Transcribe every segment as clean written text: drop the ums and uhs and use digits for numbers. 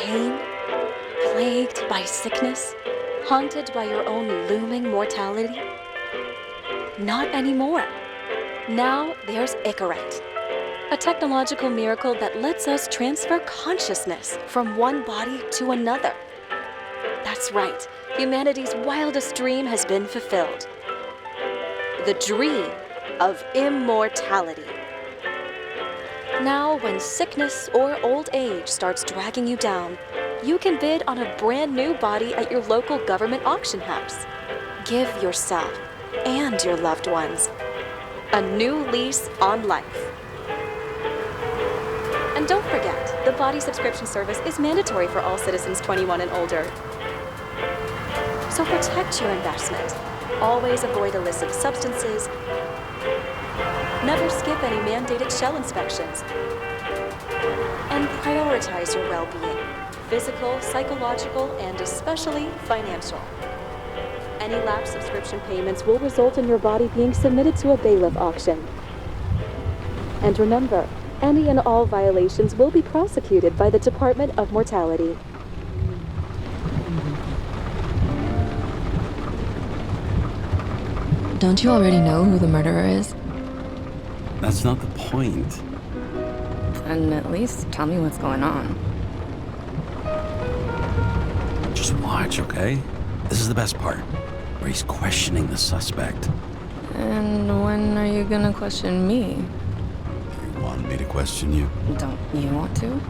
pain? Plagued by sickness? Haunted by your own looming mortality? Not anymore. Now there's Icaret, a technological miracle that lets us transfer consciousness from one body to another. That's right, humanity's wildest dream has been fulfilled. The dream of immortality. Now, when sickness or old age starts dragging you down, you can bid on a brand new body at your local government auction house. Give yourself and your loved ones a new lease on life. And don't forget, the body subscription service is mandatory for all citizens 21 and older. So protect your investment. Always avoid illicit substances. Never skip any mandated shell inspections. And prioritize your well-being, physical, psychological, and especially financial. Any lapsed subscription payments will result in your body being submitted to a bailiff auction. And remember, any and all violations will be prosecuted by the Department of Mortality. Don't you already know who the murderer is? That's not the point. And at least tell me what's going on. Just watch, okay? This is the best part, where he's questioning the suspect. And when are you gonna question me? You want me to question you? Don't you want to?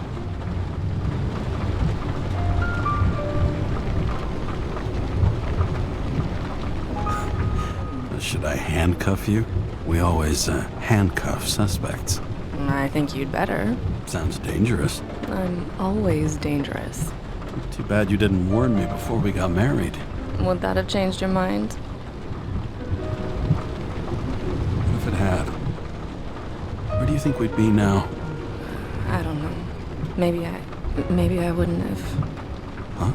Should I handcuff you? We always handcuff suspects. I think you'd better. Sounds dangerous. I'm always dangerous. Too bad you didn't warn me before we got married. Would that have changed your mind? What if it had? Where do you think we'd be now? I don't know. Maybe I wouldn't have. Huh?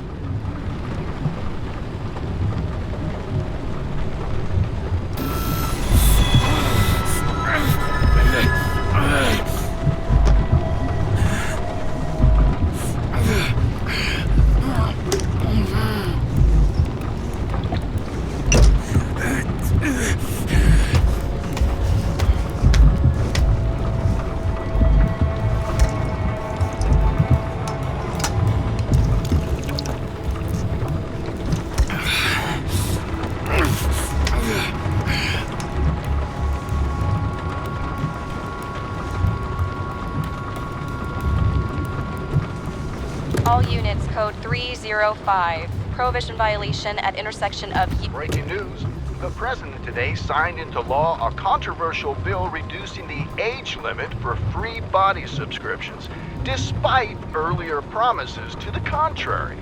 All units, code 305. Prohibition violation at intersection of... Breaking news. The president today signed into law a controversial bill reducing the age limit for free body subscriptions, despite earlier promises to the contrary.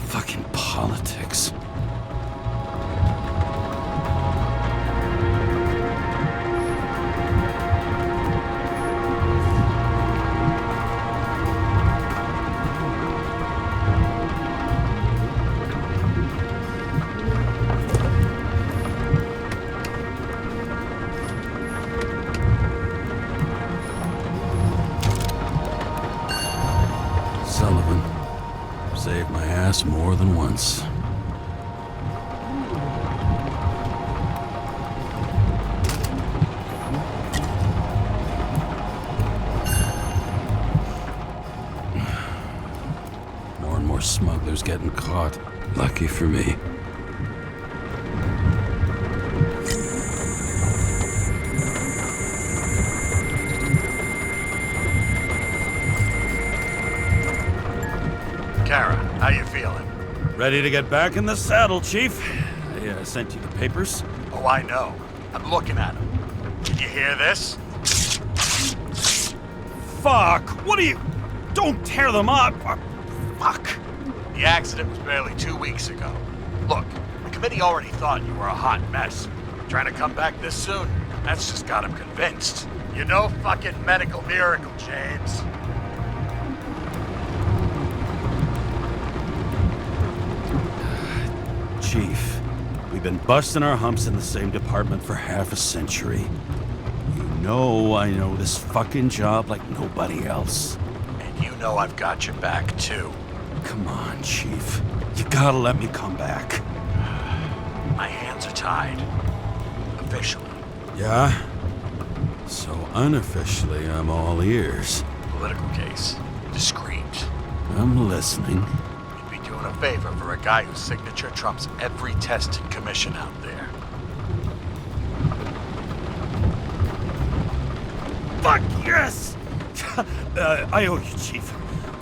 Fucking politics. Sullivan saved my ass more than once. More and more smugglers getting caught. Lucky for me. Kara, how you feeling? Ready to get back in the saddle, Chief. I sent you the papers. Oh, I know. I'm looking at them. Did you hear this? Fuck! What are you... Don't tear them up! Fuck! The accident was barely 2 weeks ago. Look, the committee already thought you were a hot mess. Trying to come back this soon? That's just got them convinced. You're no fucking medical miracle, James. Chief, we've been busting our humps in the same department for half a century. You know I know this fucking job like nobody else. And you know I've got your back, too. Come on, Chief. You gotta let me come back. My hands are tied. Officially. Yeah? So unofficially, I'm all ears. Political case. Discreet. I'm listening. You'd be doing a favor for a guy whose signature trumps every testing commission out there. Fuck yes! I owe you, Chief.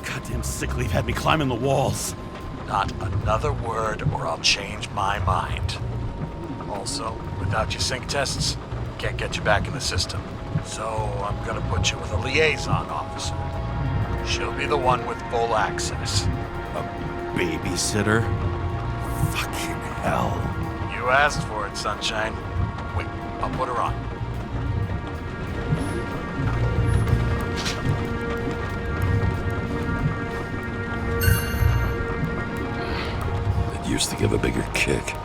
Goddamn sick leave had me climbing the walls. Not another word or I'll change my mind. Also, without your sync tests, can't get you back in the system. So I'm gonna put you with a liaison officer. She'll be the one with full access. A babysitter? Fucking hell. You asked for it, Sunshine. Wait, I'll put her on. It used to give a bigger kick.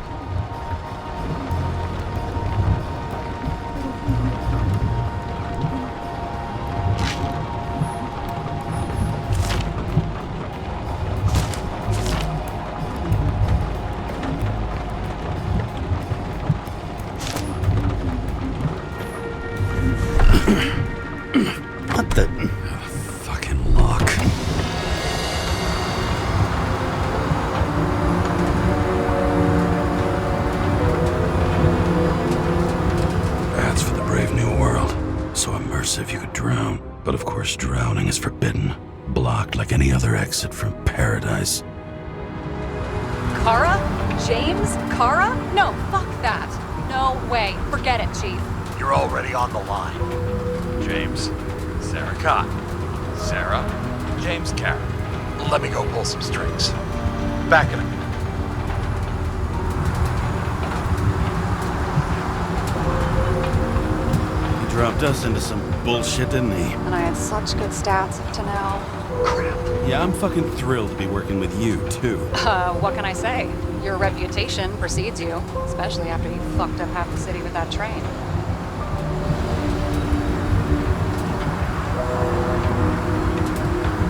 What the... fucking lock. That's for the brave new world. So immersive you could drown. But of course drowning is forbidden. Blocked like any other exit from paradise. Kara? James? Kara? No, fuck that. No way. Forget it, Chief. You're already on the line. James, Sarah Cott. Sarah, James Carrot. Let me go pull some strings. Back in a minute. He dropped us into some bullshit, didn't he? And I had such good stats up to now. Crap. Yeah, I'm fucking thrilled to be working with you, too. What can I say? Your reputation precedes you, especially after you fucked up half the city with that train.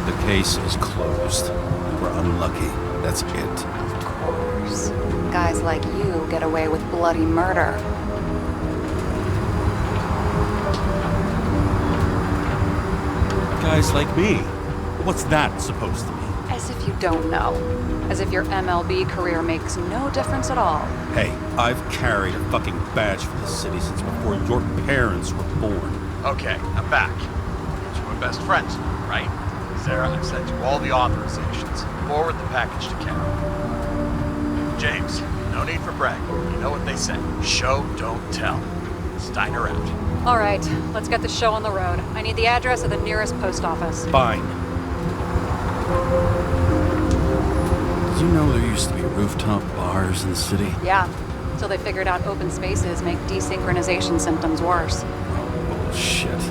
The case is closed. We were unlucky. That's it. Of course. Guys like you get away with bloody murder. Guys like me. What's that supposed to mean? As if you don't know. As if your MLB career makes no difference at all. Hey, I've carried a fucking badge for this city since before your parents were born. Okay, I'm back. You were best friends, right? Sarah, I've sent you all the authorizations. Forward the package to Carol. James, no need for bragging. You know what they say. Show, don't tell. Steiner out. All right, let's get the show on the road. I need the address of the nearest post office. Fine. Did you know there used to be rooftop bars in the city? Yeah, till they figured out open spaces make desynchronization symptoms worse. Oh, bullshit.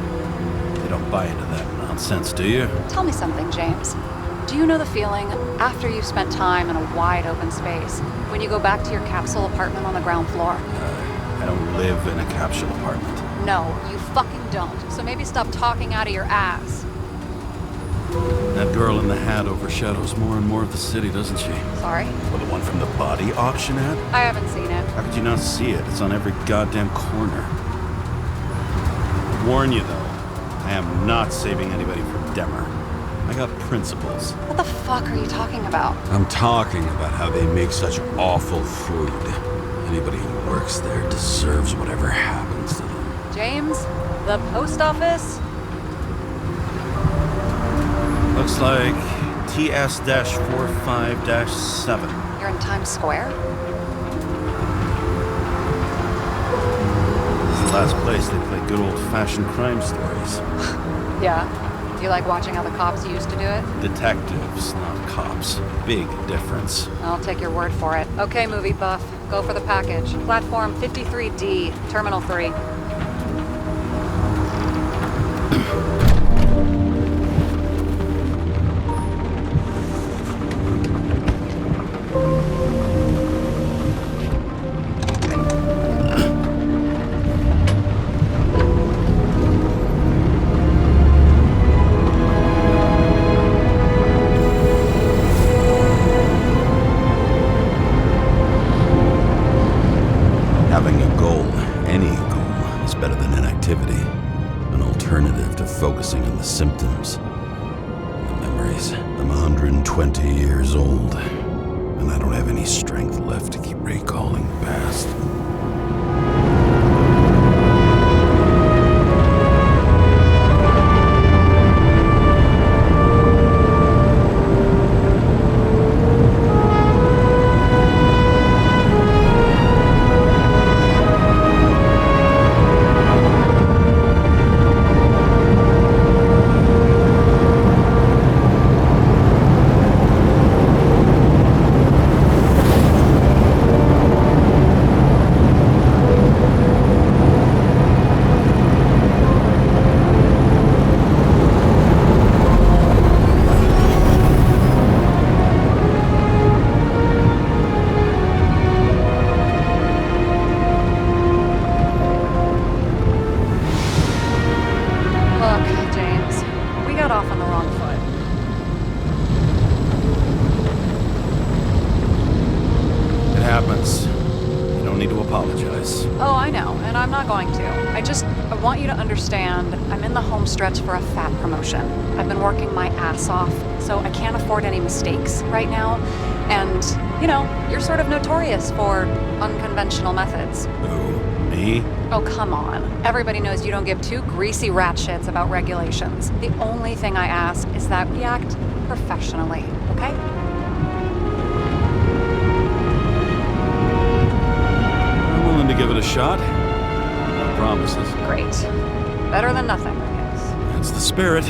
You don't buy into that nonsense, do you? Tell me something, James. Do you know the feeling after you've spent time in a wide open space, when you go back to your capsule apartment on the ground floor? I don't live in a capsule apartment. No, you fucking don't. So maybe stop talking out of your ass. That girl in the hat overshadows more and more of the city, doesn't she? Sorry? Well, the one from the body auction ad? I haven't seen it. How could you not see it? It's on every goddamn corner. I warn you, though, I am not saving anybody from Demmer. I got principles. What the fuck are you talking about? I'm talking about how they make such awful food. Anybody who works there deserves whatever happens to them. James? The post office? Looks like TS-45-7. You're in Times Square? This is the last place they play good old-fashioned crime stories. Yeah. You like watching how the cops used to do it? Detectives, not cops. Big difference. I'll take your word for it. Okay, movie buff. Go for the package. Platform 53D, Terminal 3. to focusing on the symptoms. The memories. I'm 120 years old, and I don't have any strength left to keep recalling the past. Off on the wrong foot. It happens. You don't need to apologize. Oh, I know, and I'm not going to. I want you to understand, I'm in the home stretch for a fat promotion. I've been working my ass off, so I can't afford any mistakes right now. And, you're sort of notorious for unconventional methods. Who? Me? Oh, come on. Everybody knows you don't give two greasy rat shits about regulations. The only thing I ask is that we act professionally, okay? I'm willing to give it a shot. No promises. Great. Better than nothing, I guess. That's the spirit.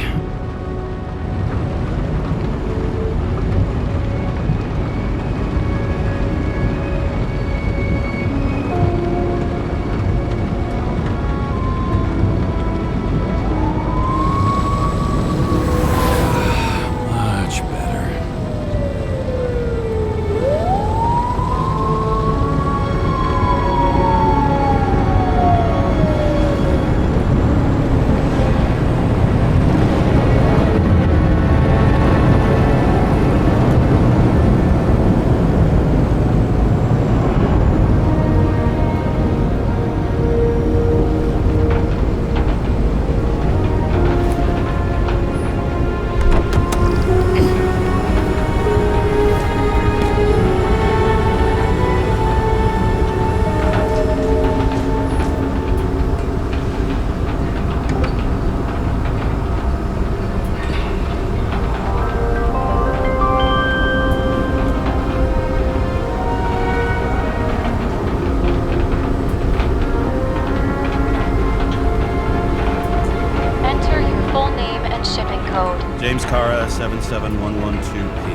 James Cara 77112P.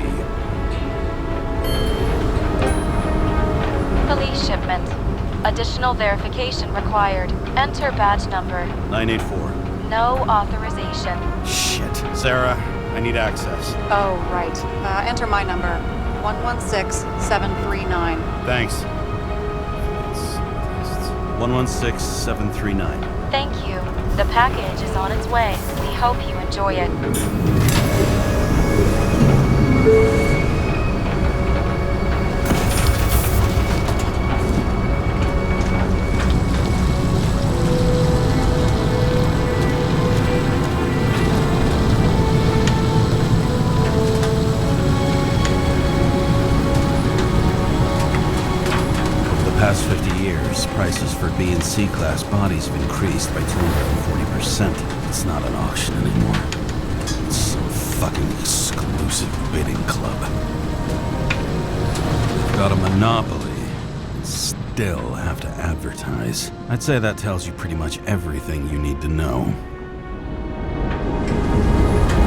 Police shipment. Additional verification required. Enter badge number. 984. No authorization. Shit. Sarah, I need access. Oh, right. Enter my number. 116739. Thanks. 116739. Thank you. The package is on its way. We hope you enjoy it. Over the past 50 years, prices for B and C class bodies have increased by 240%. It's not an auction anymore. It's some fucking exclusive bidding club. They've got a monopoly and still have to advertise. I'd say that tells you pretty much everything you need to know. No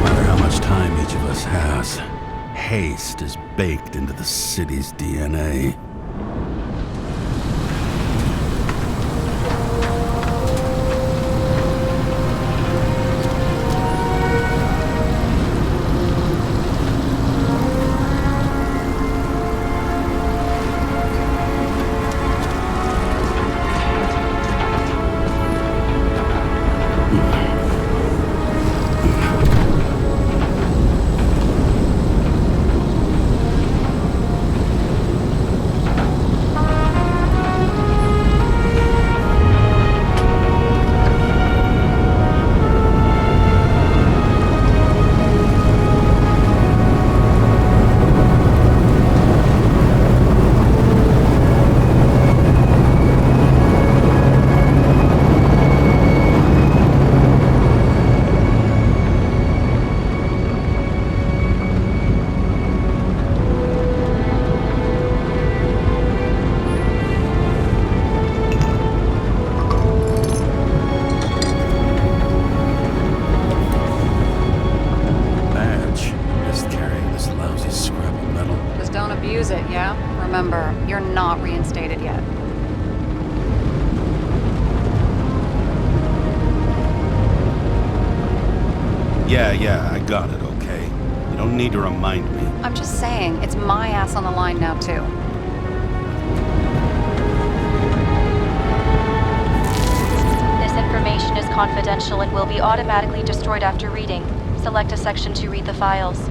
matter how much time each of us has, haste is baked into the city's DNA. Remember, you're not reinstated yet. Yeah, I got it, okay? You don't need to remind me. I'm just saying, it's my ass on the line now, too. This information is confidential and will be automatically destroyed after reading. Select a section to read the files.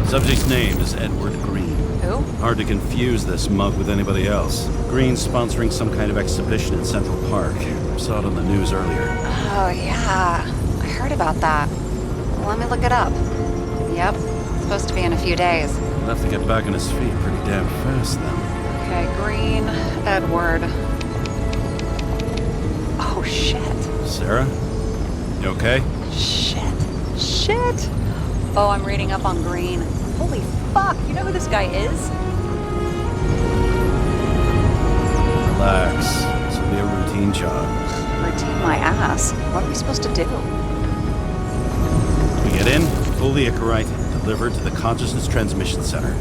Subject's name is Edward Green. Who? Hard to confuse this mug with anybody else. Green's sponsoring some kind of exhibition in Central Park. Saw it on the news earlier. Oh, yeah. I heard about that. Let me look it up. Yep. It's supposed to be in a few days. He'll have to get back on his feet pretty damn fast then. Okay, Green, Edward. Oh, shit. Sarah? You okay? Shit. Oh, I'm reading up on Green. Holy fuck, you know who this guy is? Relax. This will be a routine job. Routine my ass. What are we supposed to do? We get in, pull the Icarite, deliver to the Consciousness Transmission Center.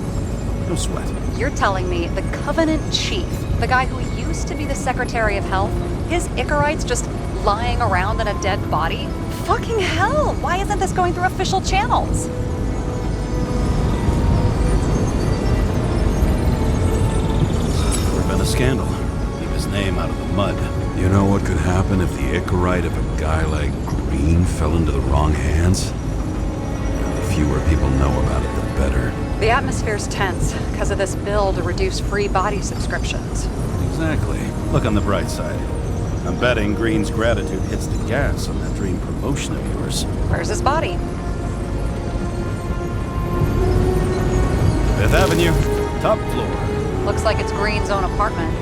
No sweat. You're telling me the Covenant Chief, the guy who used to be the Secretary of Health, his Icarite's just lying around in a dead body? Fucking hell! Why isn't this going through official channels? Would have been a scandal. Keep his name out of the mud. You know what could happen if the Icarite of a guy like Green fell into the wrong hands? The fewer people know about it, the better. The atmosphere's tense because of this bill to reduce free body subscriptions. Exactly. Look on the bright side. I'm betting Green's gratitude hits the gas on that dream promotion of yours. Where's his body? 5th Avenue, top floor. Looks like it's Green's own apartment.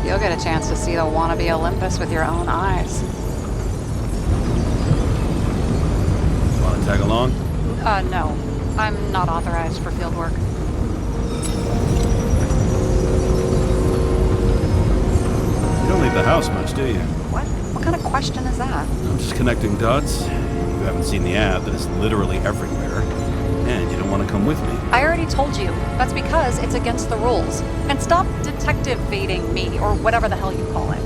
You'll get a chance to see the wannabe Olympus with your own eyes. Want to tag along? No. I'm not authorized for field work. You don't leave the house much, do you? What? What kind of question is that? I'm just connecting dots. You haven't seen the ad that is literally everywhere. And you don't want to come with me. I already told you. That's because it's against the rules. And stop detective baiting me, or whatever the hell you call it.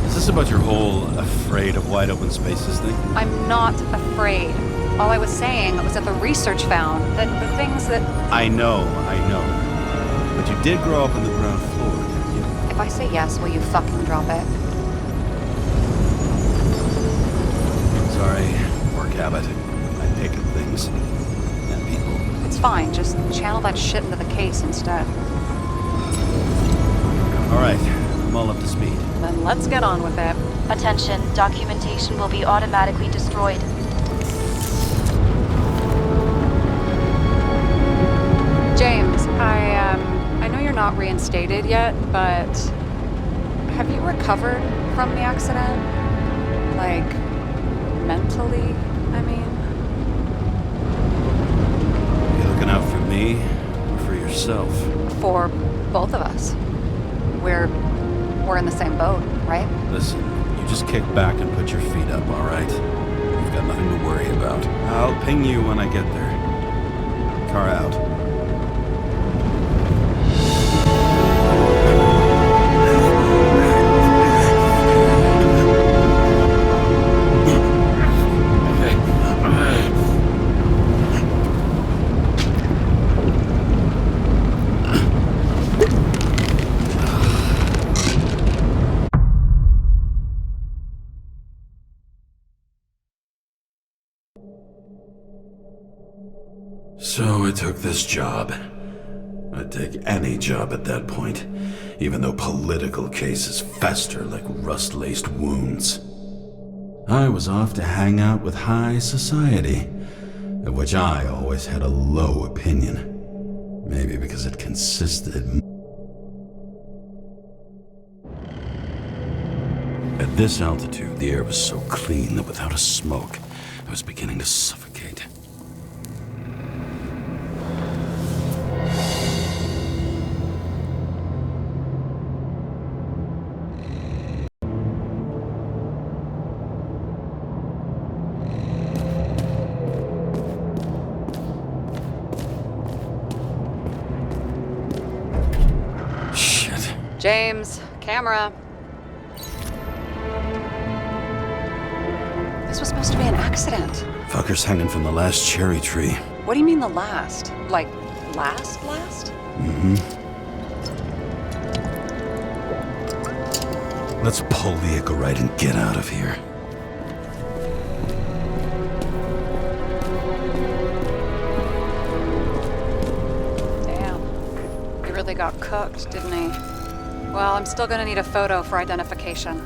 Is this about your whole afraid of wide open spaces thing? I'm not afraid. All I was saying was that the research found that the things that... I know. But you did grow up on the ground floor, didn't you? If I say yes, will you fucking drop it? Sorry, work habit. I pick at things. And people. It's fine, just channel that shit into the case instead. Alright, I'm all up to speed. Then let's get on with it. Attention, documentation will be automatically destroyed. James, I know you're not reinstated yet, but have you recovered from the accident? Like, mentally, I mean? You looking out for me or for yourself? For both of us. We're in the same boat, right? Listen, you just kick back and put your feet up, alright? You've got nothing to worry about. I'll ping you when I get there. Car out. So I took this job. I'd take any job at that point, even though political cases fester like rust-laced wounds. I was off to hang out with high society, of which I always had a low opinion. Maybe because it consisted... At this altitude, the air was so clean that without a smoke, I was beginning to suffocate. James, camera. This was supposed to be an accident. Fucker's hanging from the last cherry tree. What do you mean the last? Like, last? Let's pull the Echo right and get out of here. Damn. He really got cooked, didn't he? Well, I'm still gonna need a photo for identification.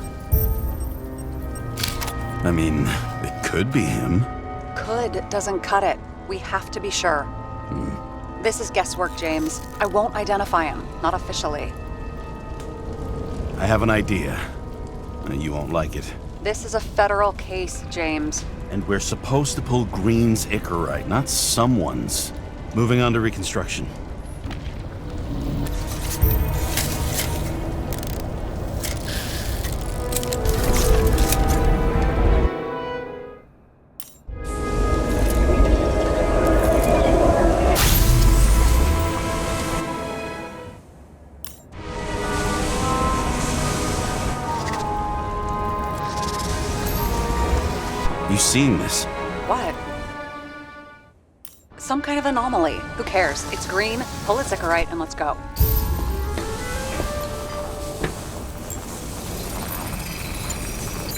I mean, it could be him. Could doesn't cut it. We have to be sure. This is guesswork, James. I won't identify him. Not officially. I have an idea. You won't like it. This is a federal case, James. And we're supposed to pull Green's Icarite, not someone's. Moving on to reconstruction. You seen this? What? Some kind of anomaly. Who cares? It's green, pull its Icarite, and let's go.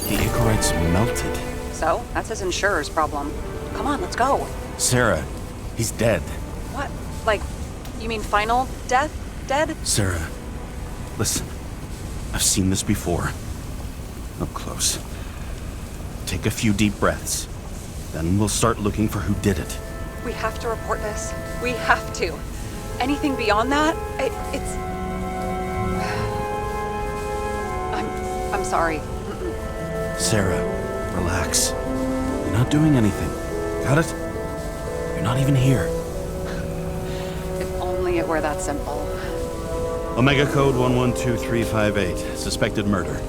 The Icarite's melted. So, that's his insurer's problem. Come on, let's go. Sarah, he's dead. What? Like, you mean final death? Dead? Sarah, listen. I've seen this before. Up close. Take a few deep breaths. Then we'll start looking for who did it. We have to report this. We have to. Anything beyond that, it's... I'm sorry. Sarah, relax. You're not doing anything. Got it? You're not even here. If only it were that simple. Omega code 112358. Suspected murder.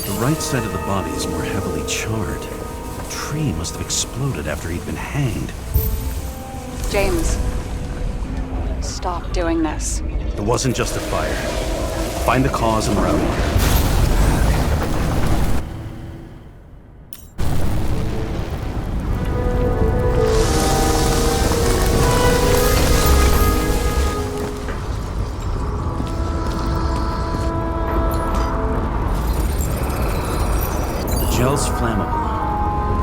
The right side of the body is more heavily charred. The tree must have exploded after he'd been hanged. James, stop doing this. It wasn't just a fire. Find the cause and route it. Gel's flammable.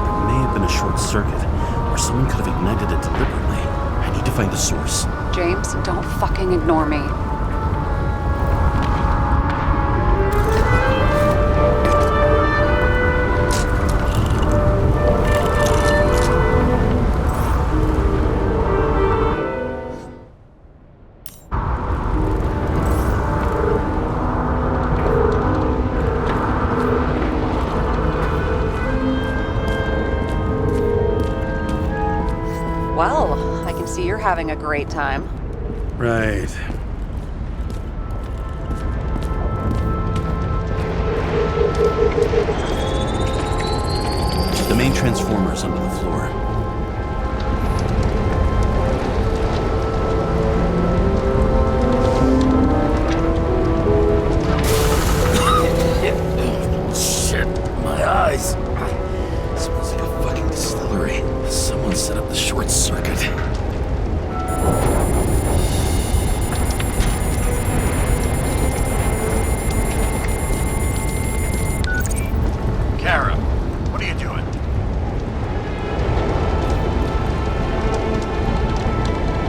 It may have been a short circuit, or someone could have ignited it deliberately. I need to find the source. James, don't fucking ignore me. Well, I can see you're having a great time. Right. The main transformer's under the floor. Shit, my eyes. Smells like a fucking distillery. Someone set up the short circuit. Kara, what are you doing?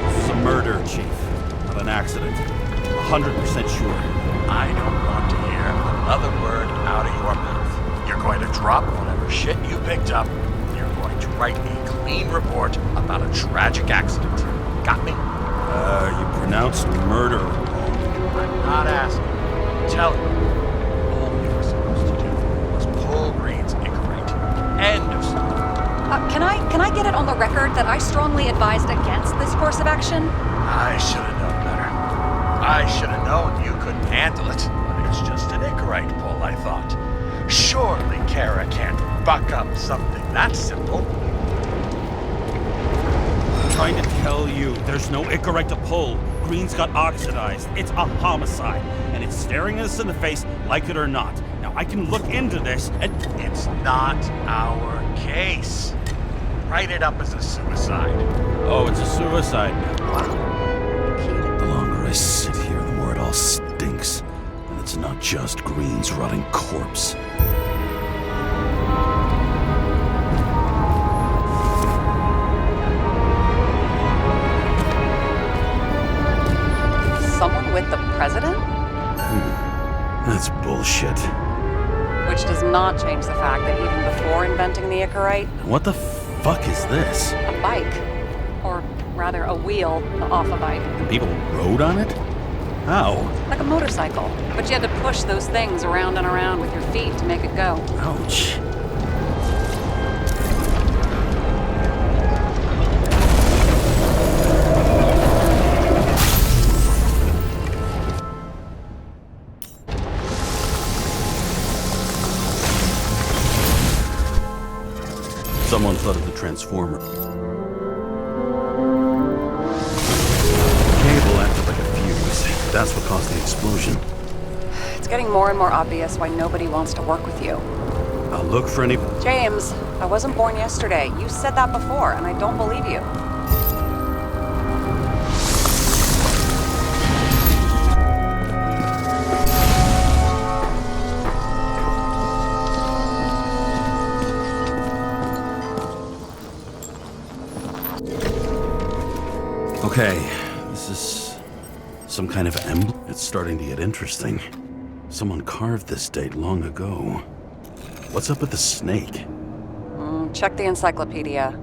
This is a murder, Chief. Not an accident. 100% sure. I don't want to hear another word out of your mouth. You're going to drop whatever shit you picked up. You're going to write a clean report about a tragic accident. Got me? You pronounced murder wrong. I'm not asking. Tell me. All you were supposed to do was pull Green's Icarite. End of story. Can I get it on the record that I strongly advised against this course of action? I should have known better. I should have known you couldn't handle it, but it's just an Icarite pull, I thought. Surely Kara can't buck up something that simple. Trying to tell you, there's no Icarite to pull. Green's got oxidized. It's a homicide, and it's staring us in the face, like it or not. Now, I can look into this, and It's not our case. Write it up as a suicide. oh, it's a suicide. The longer I sit here, the more it all stinks. And it's not just Green's rotting corpse. Someone with the president? That's bullshit. Which does not change the fact that even before inventing the Icarite, What the fuck is this? a bike, or rather a wheel off a bike, And people rode on it? How? like a motorcycle. But you had to push those things around and around with your feet to make it go. Ouch. Someone flooded the transformer. Cable acted like a fuse. That's what caused the explosion. It's getting more and more obvious why nobody wants to work with you. I'll look for any... James, I wasn't born yesterday. You said that before, and I don't believe you. Okay, this is some kind of emblem. It's starting to get interesting. Someone carved this date long ago. What's up with the snake? Check the encyclopedia.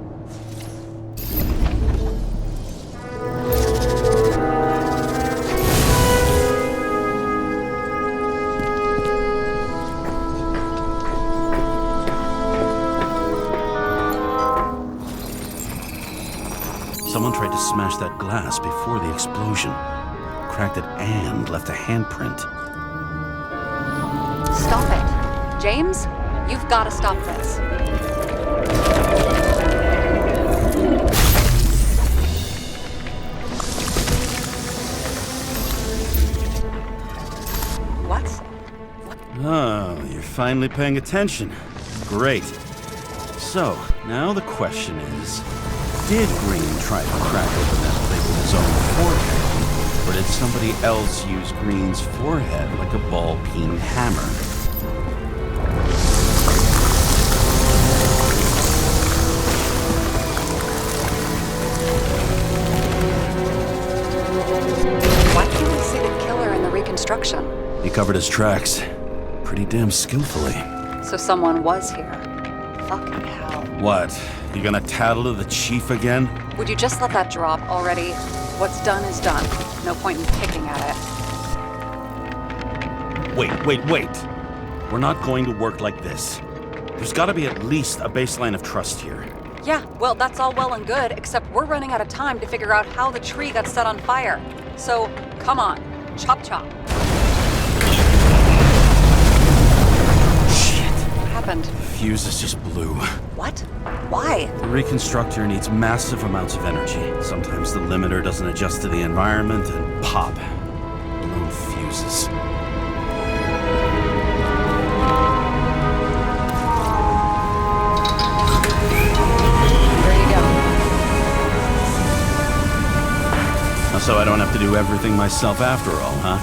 Someone tried to smash that glass before the explosion. Cracked it and left a handprint. Stop it. James, you've got to stop this. What? Oh, you're finally paying attention. Great. So, now the question is, did Green try to crack open that plate with his own forehead? Or did somebody else use Green's forehead like a ball-peen hammer? Why can't we see the killer in the reconstruction? He covered his tracks pretty damn skillfully. So someone was here. Fucking hell. What? You gonna tattle to the chief again? Would you just let that drop already? What's done is done. No point in picking at it. Wait. We're not going to work like this. There's gotta be at least a baseline of trust here. Yeah, well, that's all well and good, except we're running out of time to figure out how the tree got set on fire. So, come on. Chop chop. Shit. What happened? Fuses just blew. What? Why? The reconstructor needs massive amounts of energy. Sometimes the limiter doesn't adjust to the environment and pop. Blown fuses. There you go. So I don't have to do everything myself after all, huh?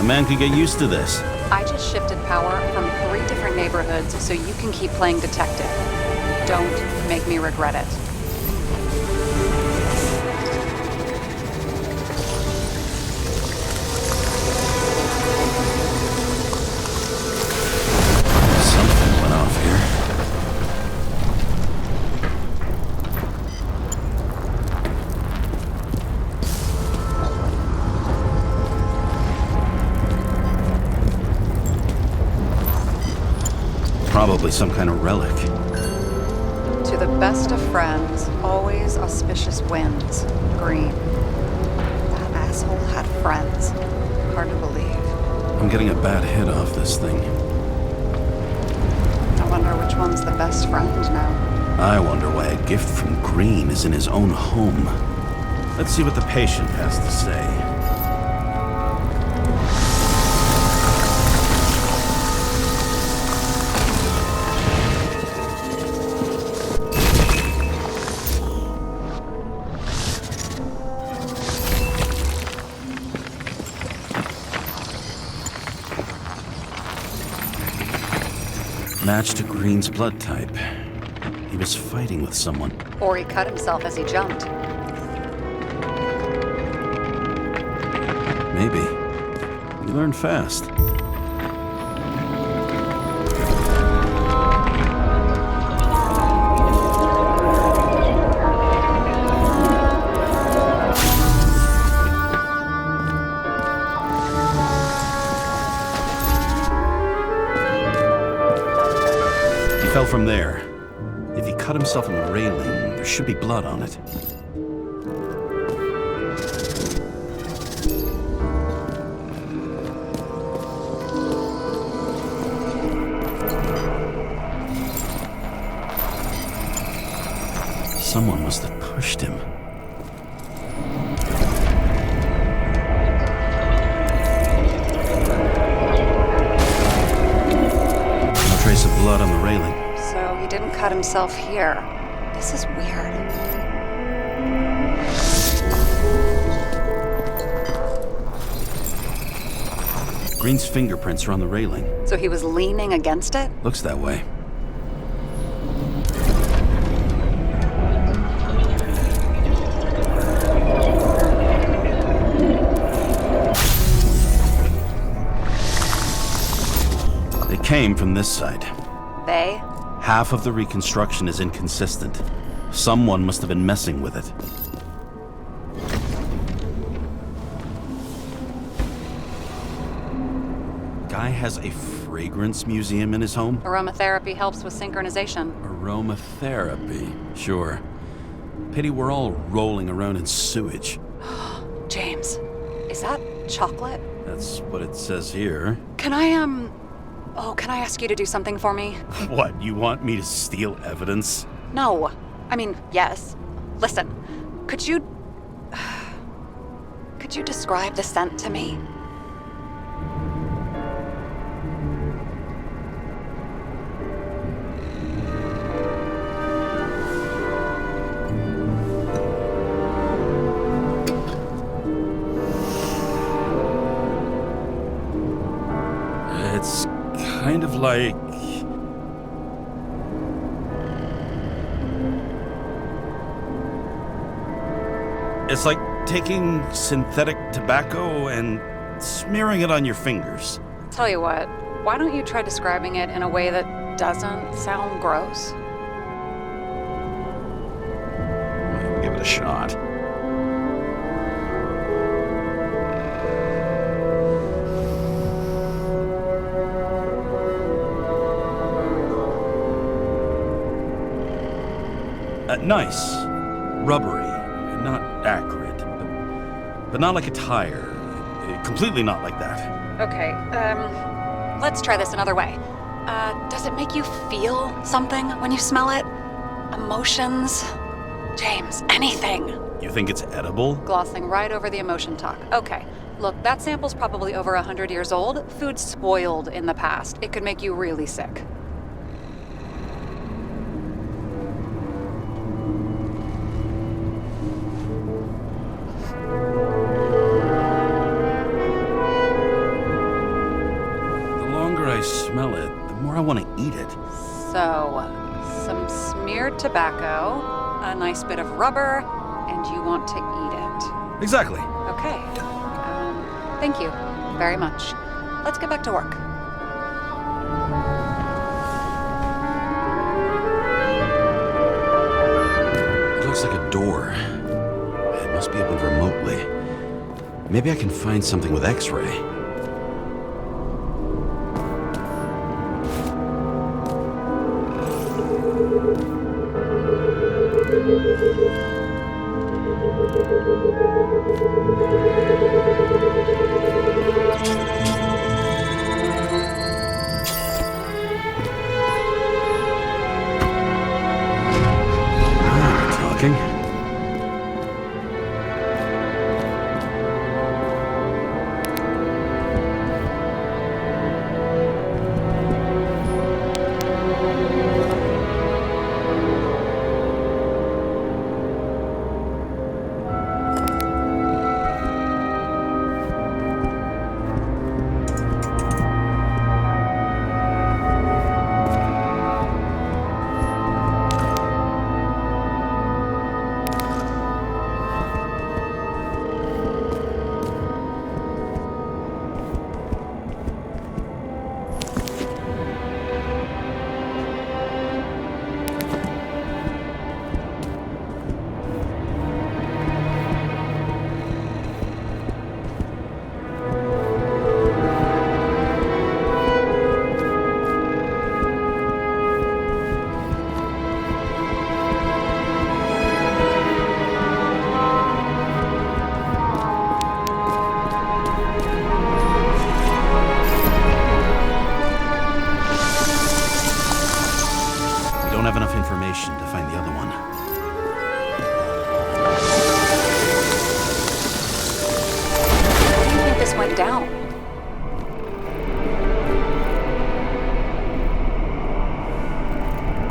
A man could get used to this. I just shifted power from 3 different neighborhoods so you can keep playing detective. Don't make me regret it. Something went off here. Probably some kind of relic. To the best of friends, always auspicious winds. Green. That asshole had friends. Hard to believe. I'm getting a bad hit off this thing. I wonder which one's the best friend now. I wonder why a gift from Green is in his own home. Let's see what the patient has to say. Match to Green's blood type. He was fighting with someone. Or he cut himself as he jumped. Maybe. You learn fast. Fell from there. If he cut himself on the railing, there should be blood on it. Someone must have pushed him. No trace of blood on the railing. So he didn't cut himself here. This is weird. Green's fingerprints are on the railing. So he was leaning against it? Looks that way. They came from this side. They? Half of the reconstruction is inconsistent. Someone must have been messing with it. Guy has a fragrance museum in his home? Aromatherapy helps with synchronization. Aromatherapy, sure. Pity we're all rolling around in sewage. James, is that chocolate? That's what it says here. Can I ask you to do something for me? What, you want me to steal evidence? No. I mean, yes. Listen, could you describe the scent to me? It's kind of like... It's like taking synthetic tobacco and smearing it on your fingers. Tell you what, why don't you try describing it in a way that doesn't sound gross? We'll give it a shot. Nice. Rubbery. Not acrid. But not like a tire. Completely not like that. Okay, let's try this another way. Does it make you feel something when you smell it? Emotions? James, anything. You think it's edible? Glossing right over the emotion talk. Okay, look, that sample's probably over 100 years old. Food spoiled in the past. It could make you really sick. Smell it, the more I want to eat it. So, some smeared tobacco, a nice bit of rubber, and you want to eat it. Exactly. Okay. Thank you very much. Let's get back to work. It looks like a door. It must be opened remotely. Maybe I can find something with X-ray.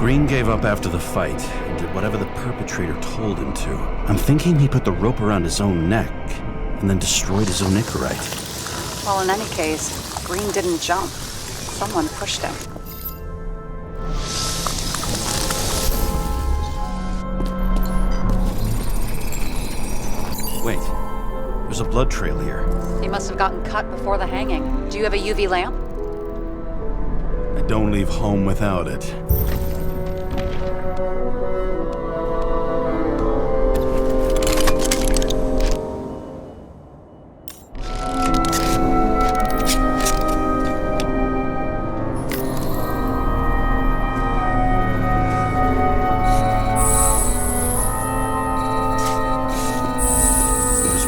Green gave up after the fight and did whatever the perpetrator told him to. I'm thinking he put the rope around his own neck and then destroyed his own Icarite. Well, in any case, Green didn't jump. Someone pushed him. Wait, there's a blood trail here. He must have gotten cut before the hanging. Do you have a UV lamp? I don't leave home without it.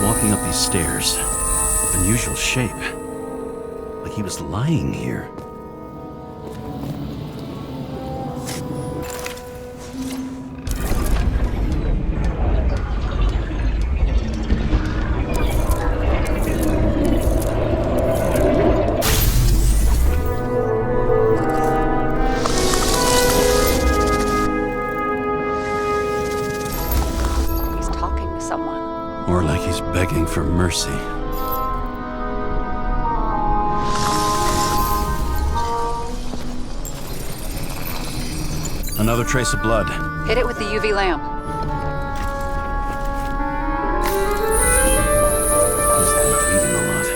Walking up these stairs, unusual shape, like he was lying here. He's talking to someone. Or like he's begging for mercy. Another trace of blood. Hit it with the UV lamp. He's bleeding a lot.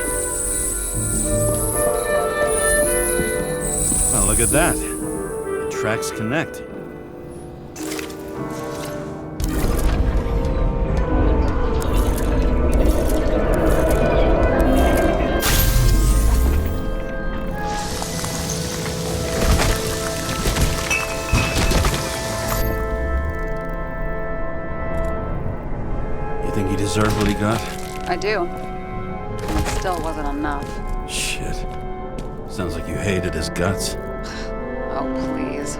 Oh, look at that. The tracks connect. Think he deserved what he got? I do. It still wasn't enough. Shit. Sounds like you hated his guts. Oh, please.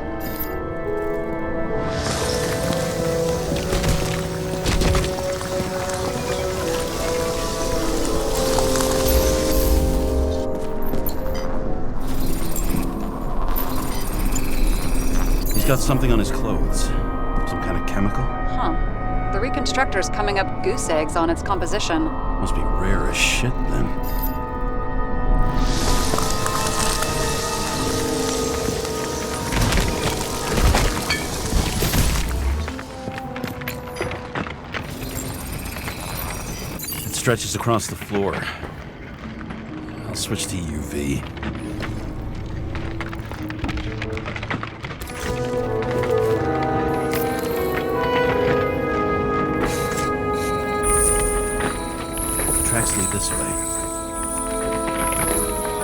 He's got something on his clothes. Some kind of chemical? Huh. The reconstructor's coming up goose eggs on its composition. Must be rare as shit, then. It stretches across the floor. I'll switch to UV. Tracks lead this way.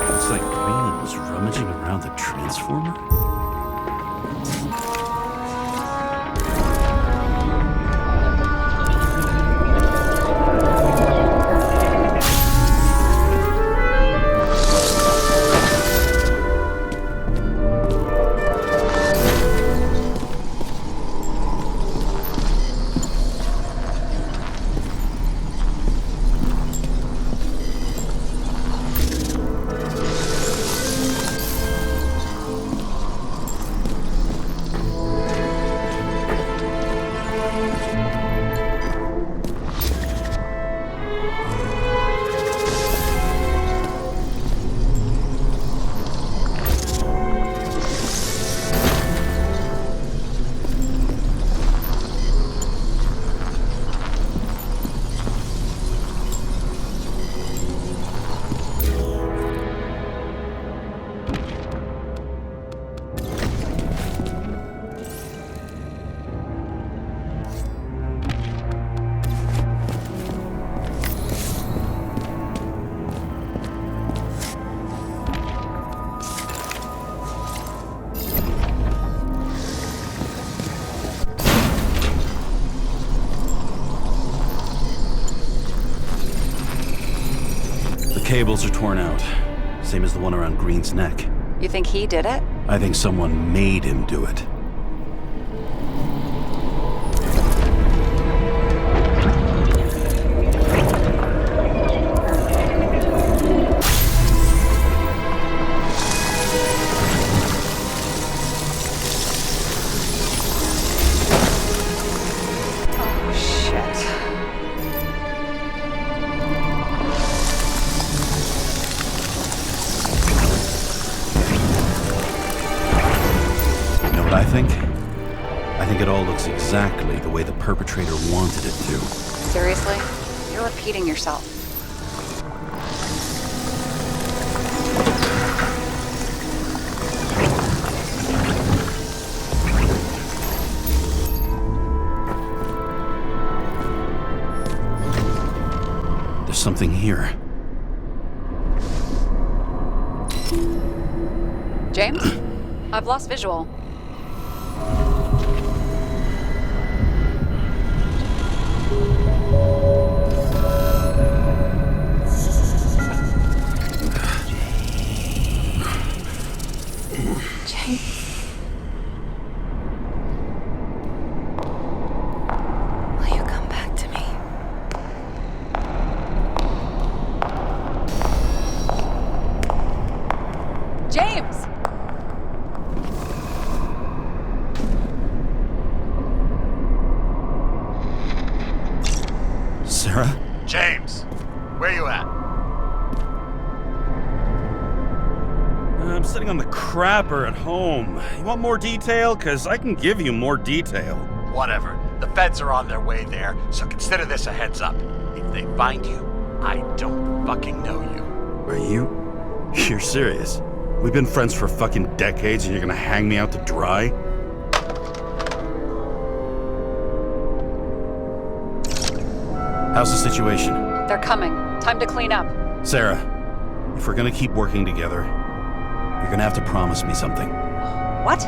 Looks like Green was rummaging around the transformer. Cables are torn out. Same as the one around Green's neck. You think he did it? I think someone made him do it. what I think? I think it all looks exactly the way the perpetrator wanted it to. Seriously? You're repeating yourself. There's something here. James? I've lost visual. Will you come back to me? James! Sarah? James, where you at? I'm sitting on the crapper at home. You want more detail? Because I can give you more detail. Whatever. The feds are on their way there, so consider this a heads up. If they find you, I don't fucking know you. Are you? You're serious? We've been friends for fucking decades and you're gonna hang me out to dry? How's the situation? They're coming. Time to clean up. Sarah, if we're gonna keep working together, you're gonna have to promise me something. What?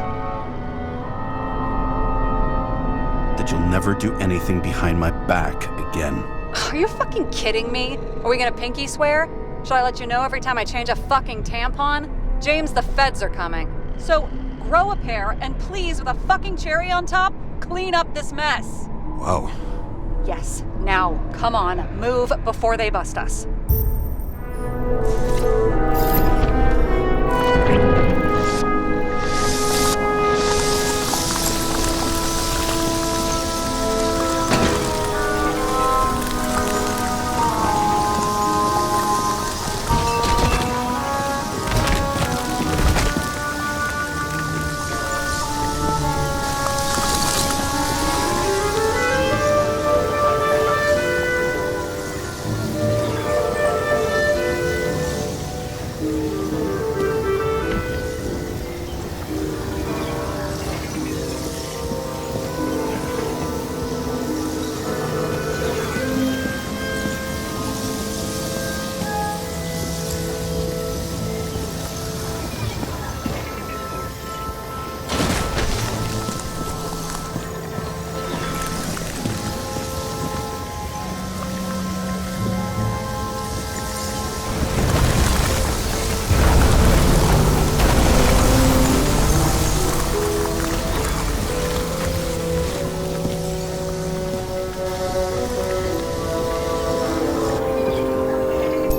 That you'll never do anything behind my back again. Are you fucking kidding me? Are we gonna pinky swear? Should I let you know every time I change a fucking tampon? James, the feds are coming. So grow a pair and please, with a fucking cherry on top, clean up this mess. Whoa. Yes. Now, come on, move before they bust us.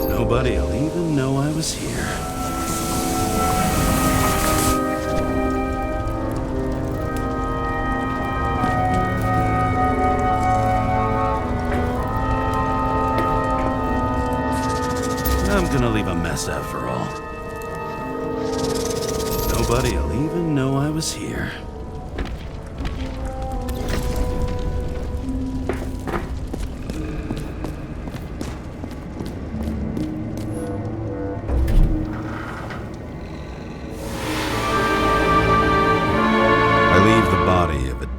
Nobody'll even know I was here. I'm gonna leave a mess after all. Nobody'll even know I was here.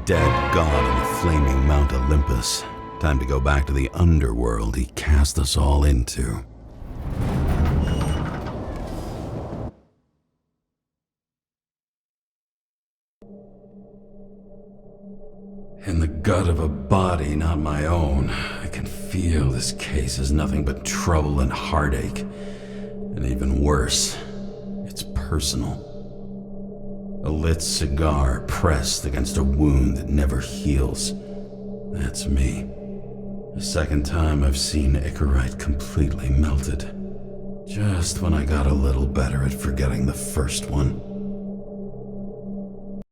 Dead god on the flaming Mount Olympus. Time to go back to the underworld he cast us all into. In the gut of a body not my own, I can feel this case is nothing but trouble and heartache. And even worse, it's personal. A lit cigar pressed against a wound that never heals. That's me. The second time I've seen Icarite completely melted. Just when I got a little better at forgetting the first one.